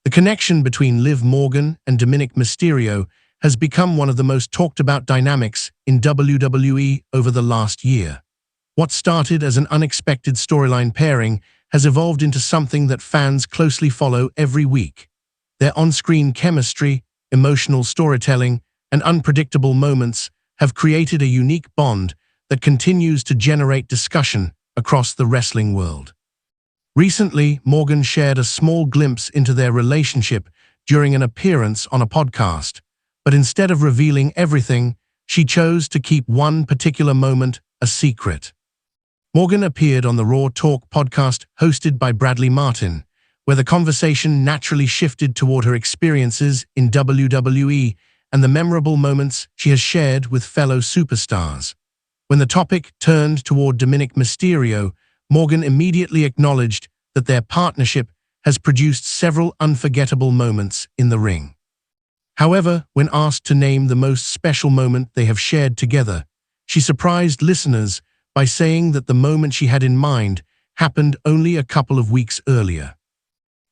The connection between Liv Morgan and Dominik Mysterio has become one of the most talked about dynamics in WWE over the last year. What started as an unexpected storyline pairing has evolved into something that fans closely follow every week. Their on-screen chemistry, emotional storytelling, and unpredictable moments have created a unique bond that continues to generate discussion across the wrestling world. Recently, Morgan shared a small glimpse into their relationship during an appearance on a podcast, but instead of revealing everything, she chose to keep one particular moment a secret. Morgan appeared on the Raw Talk podcast hosted by Martyn, where the conversation naturally shifted toward her experiences in WWE and the memorable moments she has shared with fellow superstars. When the topic turned toward Dominik Mysterio, Morgan immediately acknowledged that their partnership has produced several unforgettable moments in the ring. However, when asked to name the most special moment they have shared together, she surprised listeners by saying that the moment she had in mind happened only a couple of weeks earlier.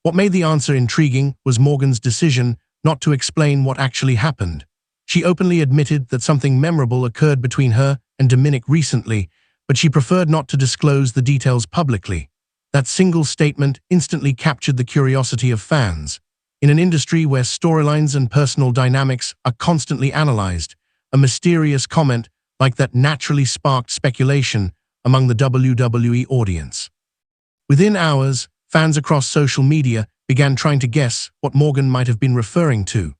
What made the answer intriguing was Morgan's decision not to explain what actually happened. She openly admitted that something memorable occurred between her and Dominik recently, but she preferred not to disclose the details publicly. That single statement instantly captured the curiosity of fans. In an industry where storylines and personal dynamics are constantly analyzed, a mysterious comment like that naturally sparked speculation among the WWE audience. Within hours, fans across social media began trying to guess what Morgan might have been referring to.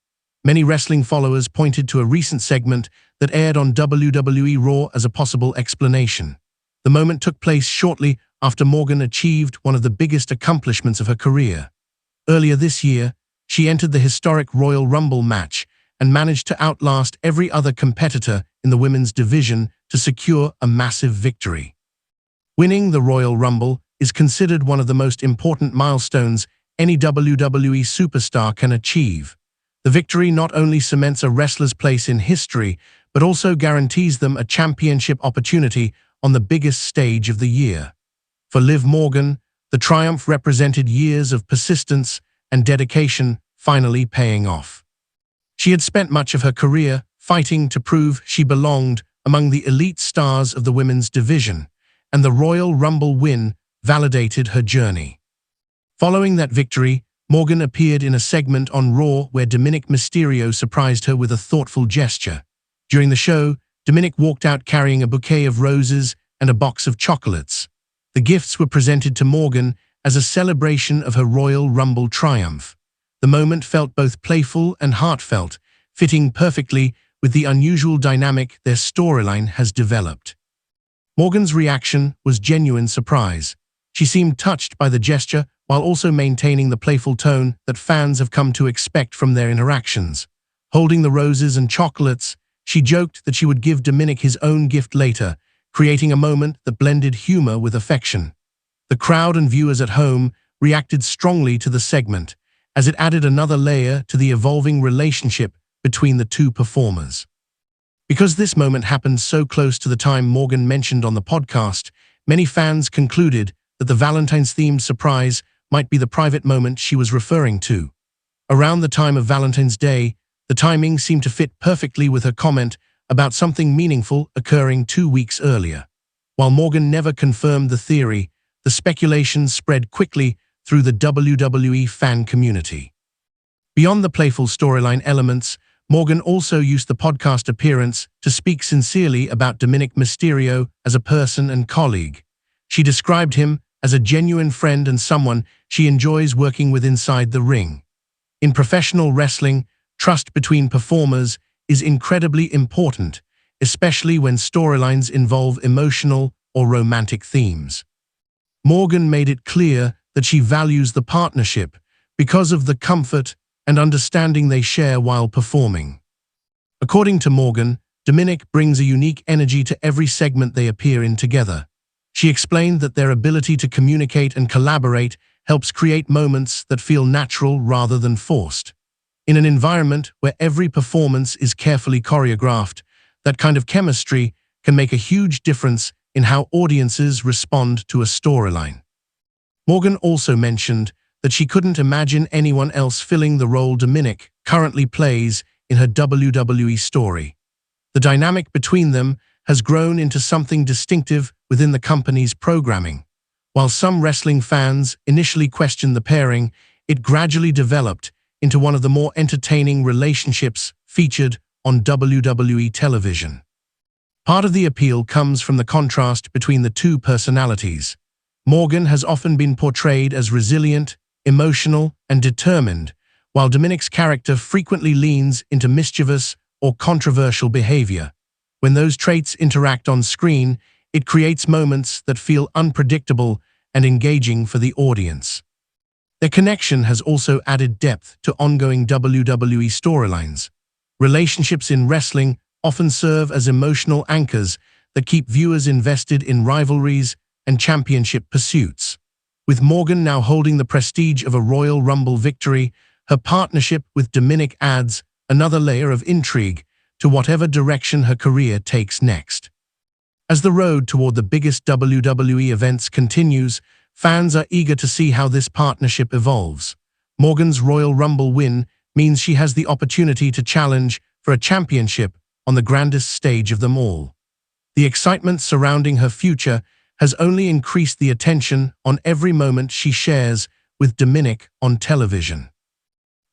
Many wrestling followers pointed to a recent segment that aired on WWE Raw as a possible explanation. The moment took place shortly after Morgan achieved one of the biggest accomplishments of her career. Earlier this year, she entered the historic Royal Rumble match and managed to outlast every other competitor in the women's division to secure a massive victory. Winning the Royal Rumble is considered one of the most important milestones any WWE superstar can achieve. The victory not only cements a wrestler's place in history, but also guarantees them a championship opportunity on the biggest stage of the year. For Liv Morgan, the triumph represented years of persistence and dedication finally paying off. She had spent much of her career fighting to prove she belonged among the elite stars of the women's division, and the Royal Rumble win validated her journey. Following that victory, Morgan appeared in a segment on Raw where Dominik Mysterio surprised her with a thoughtful gesture. During the show, Dominik walked out carrying a bouquet of roses and a box of chocolates. The gifts were presented to Morgan as a celebration of her Royal Rumble triumph. The moment felt both playful and heartfelt, fitting perfectly with the unusual dynamic their storyline has developed. Morgan's reaction was genuine surprise. She seemed touched by the gesture while also maintaining the playful tone that fans have come to expect from their interactions. Holding the roses and chocolates, she joked that she would give Dominik his own gift later, creating a moment that blended humor with affection. The crowd and viewers at home reacted strongly to the segment, as it added another layer to the evolving relationship between the two performers. Because this moment happened so close to the time Morgan mentioned on the podcast, many fans concluded that the Valentine's-themed surprise might be the private moment she was referring to. Around the time of Valentine's Day, the timing seemed to fit perfectly with her comment about something meaningful occurring 2 weeks earlier. While Morgan never confirmed the theory, the speculation spread quickly through the WWE fan community. Beyond the playful storyline elements, Morgan also used the podcast appearance to speak sincerely about Dominik Mysterio as a person and colleague. She described him as a genuine friend and someone she enjoys working with inside the ring. In professional wrestling, trust between performers is incredibly important, especially when storylines involve emotional or romantic themes. Morgan made it clear that she values the partnership because of the comfort and understanding they share while performing. According to Morgan, Dominik brings a unique energy to every segment they appear in together. She explained that their ability to communicate and collaborate helps create moments that feel natural rather than forced. In an environment where every performance is carefully choreographed, that kind of chemistry can make a huge difference in how audiences respond to a storyline. Morgan also mentioned that she couldn't imagine anyone else filling the role Dominik currently plays in her WWE story. The dynamic between them has grown into something distinctive within the company's programming. While some wrestling fans initially questioned the pairing, it gradually developed into one of the more entertaining relationships featured on WWE television. Part of the appeal comes from the contrast between the two personalities. Morgan has often been portrayed as resilient, emotional, and determined, while Dominik's character frequently leans into mischievous or controversial behavior. When those traits interact on screen, it creates moments that feel unpredictable and engaging for the audience. Their connection has also added depth to ongoing WWE storylines. Relationships in wrestling often serve as emotional anchors that keep viewers invested in rivalries and championship pursuits. With Morgan now holding the prestige of a Royal Rumble victory, her partnership with Dominik adds another layer of intrigue to whatever direction her career takes next. As the road toward the biggest WWE events continues, fans are eager to see how this partnership evolves. Morgan's Royal Rumble win means she has the opportunity to challenge for a championship on the grandest stage of them all. The excitement surrounding her future has only increased the attention on every moment she shares with Dominik on television.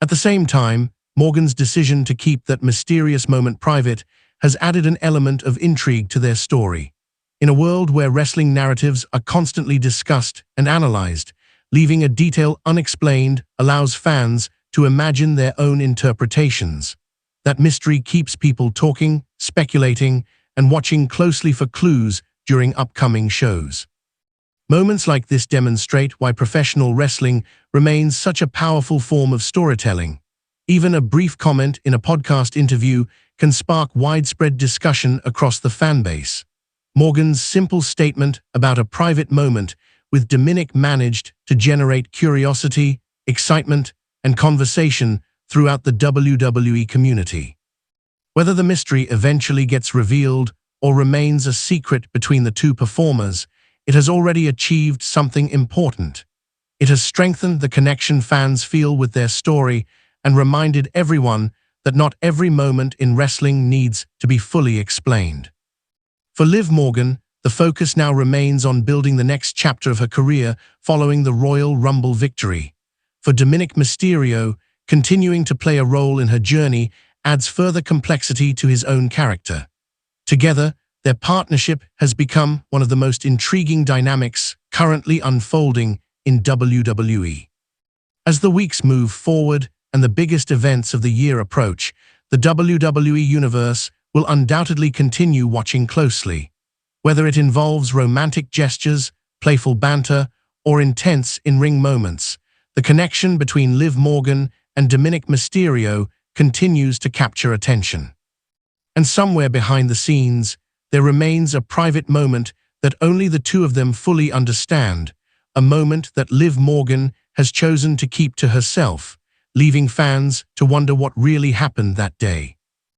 At the same time, Morgan's decision to keep that mysterious moment private has added an element of intrigue to their story. In a world where wrestling narratives are constantly discussed and analyzed, leaving a detail unexplained allows fans to imagine their own interpretations. That mystery keeps people talking, speculating, and watching closely for clues during upcoming shows. Moments like this demonstrate why professional wrestling remains such a powerful form of storytelling. Even a brief comment in a podcast interview can spark widespread discussion across the fanbase. Morgan's simple statement about a private moment with Dominik managed to generate curiosity, excitement, and conversation throughout the WWE community. Whether the mystery eventually gets revealed or remains a secret between the two performers, it has already achieved something important. It has strengthened the connection fans feel with their story and reminded everyone that not every moment in wrestling needs to be fully explained. For Liv Morgan, the focus now remains on building the next chapter of her career following the Royal Rumble victory. For Dominik Mysterio, continuing to play a role in her journey adds further complexity to his own character. Together, their partnership has become one of the most intriguing dynamics currently unfolding in WWE. As the weeks move forward and the biggest events of the year approach, the WWE Universe will undoubtedly continue watching closely. Whether it involves romantic gestures, playful banter, or intense in-ring moments, the connection between Liv Morgan and Dominik Mysterio continues to capture attention. And somewhere behind the scenes, there remains a private moment that only the two of them fully understand, a moment that Liv Morgan has chosen to keep to herself, leaving fans to wonder what really happened that day.